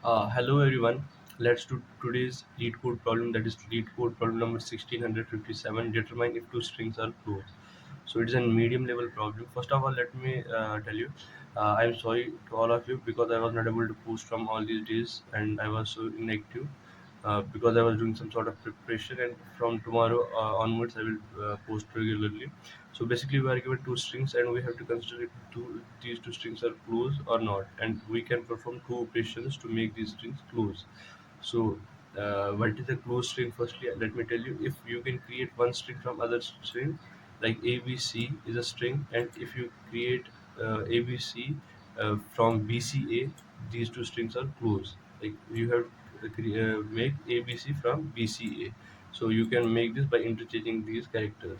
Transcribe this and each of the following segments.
Hello everyone. Let's do today's Leetcode problem, that is Leetcode problem number 1657. Determine if two strings are close. So it's a medium level problem. First of all, let me tell you, I'm sorry to all of you because I was not able to post from all these days and I was so inactive because I was doing some sort of preparation, and from tomorrow onwards I will post regularly. So basically, we are given two strings and we have to consider if these two strings are close or not, and we can perform two operations to make these strings close. So what is a close string? Firstly, let me tell you, if you can create one string from other string, like ABC is a string, and if you create ABC from BCA, these two strings are close. Like you have to make ABC from BCA. So you can make this by interchanging these characters.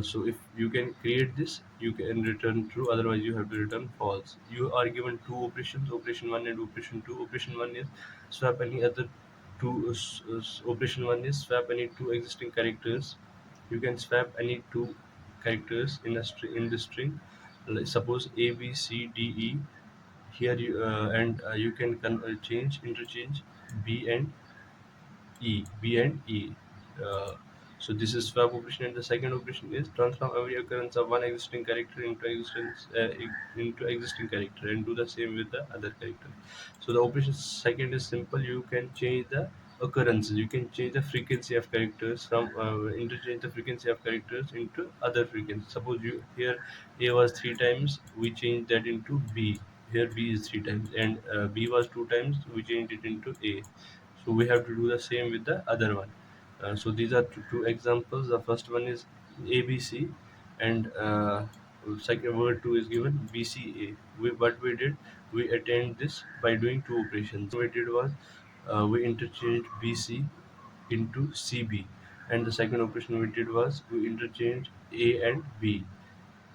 So if you can create this, you can return true. Otherwise, you have to return false. You are given two operations: operation one and operation two. Operation one is swap any other two. Operation one is swap any two existing characters. You can swap any two characters in a string in the string. Like, suppose A B C D E. Here you and you can change interchange B and B and E. Uh, so this is swap operation, and the second operation is transform every occurrence of one existing character into existing character, and do the same with the other character. So the operation second is simple. You can change the occurrences. You can change the frequency of characters from interchange the frequency of characters into other frequency. Suppose you here A was three times, we change that into B. Here B is three times, and B was two times, we change it into A. So we have to do the same with the other one. So these are two examples. The first one is ABC, and second word two is given BCA. What we did, we attained this by doing two operations. What we did was we interchanged BC into CB, and the second operation we did was we interchanged A and B,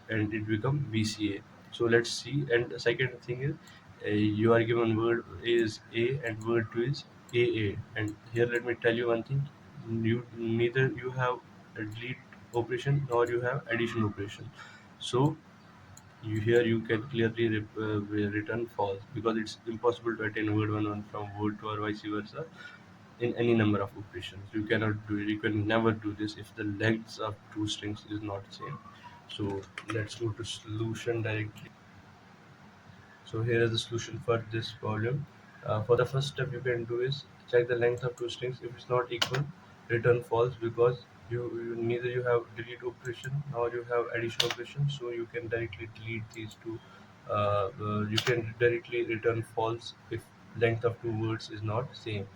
and it become BCA. So let's see. And the second thing is you are given word is A and word two is AA. And here let me tell you one thing: you neither you have a delete operation nor you have addition operation. So you can clearly return false, because it's impossible to attain word one from word two or vice versa in any number of operations. You cannot do it. You can never do this if the lengths of two strings is not same. So let's go to solution directly. So here is the solution for this problem. For the first step, you can do is check the length of two strings. If it's not equal, return false, because you neither you have delete operation nor you have addition operation. So you can directly delete these two. You can directly return false if length of two words is not same.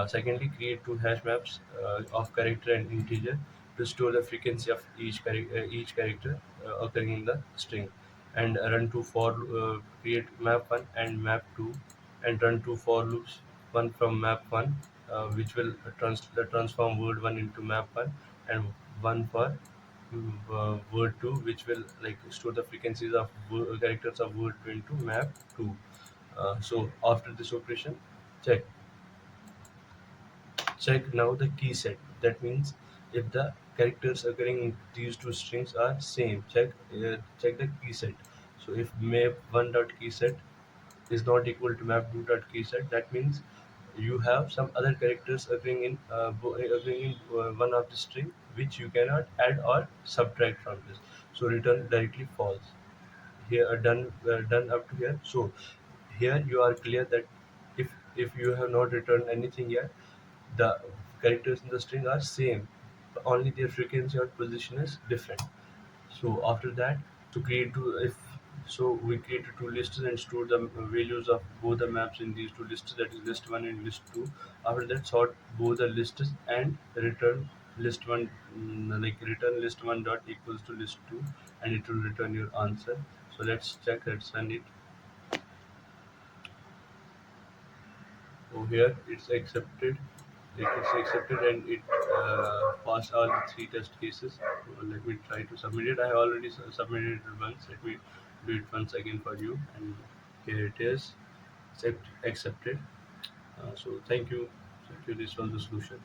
Secondly, create two hash maps of character and integer to store the frequency of each character occurring in the string, and run two for create map 1 and map 2, and run two for loops, one from map 1 which will transform word 1 into map 1, and one for word 2 which will like store the frequencies of characters of word 2 into map 2. So after this operation, check check now the key set. That means if the characters occurring in these two strings are same, check the key set. So if map1 dot key set is not equal to map2 dot key set, that means you have some other characters occurring in one of the string which you cannot add or subtract from this. So return directly false. Here done up to here. So here you are clear that if you have not returned anything yet, the characters in the string are same, only their frequency or position is different. So after that, to create two if so we created two lists and stored the values of both the maps in these two lists, that is list 1 and list 2. After that, sort both the lists and return list 1, like return list 1 dot equals to list 2, and it will return your answer. So let's check, let's run it. So here it's accepted. It is accepted and it passed all the three test cases. So let me try to submit it. I already submitted it once. Let me do it once again for you. And here it is. Accepted. So thank you. Thank you. This was the solution.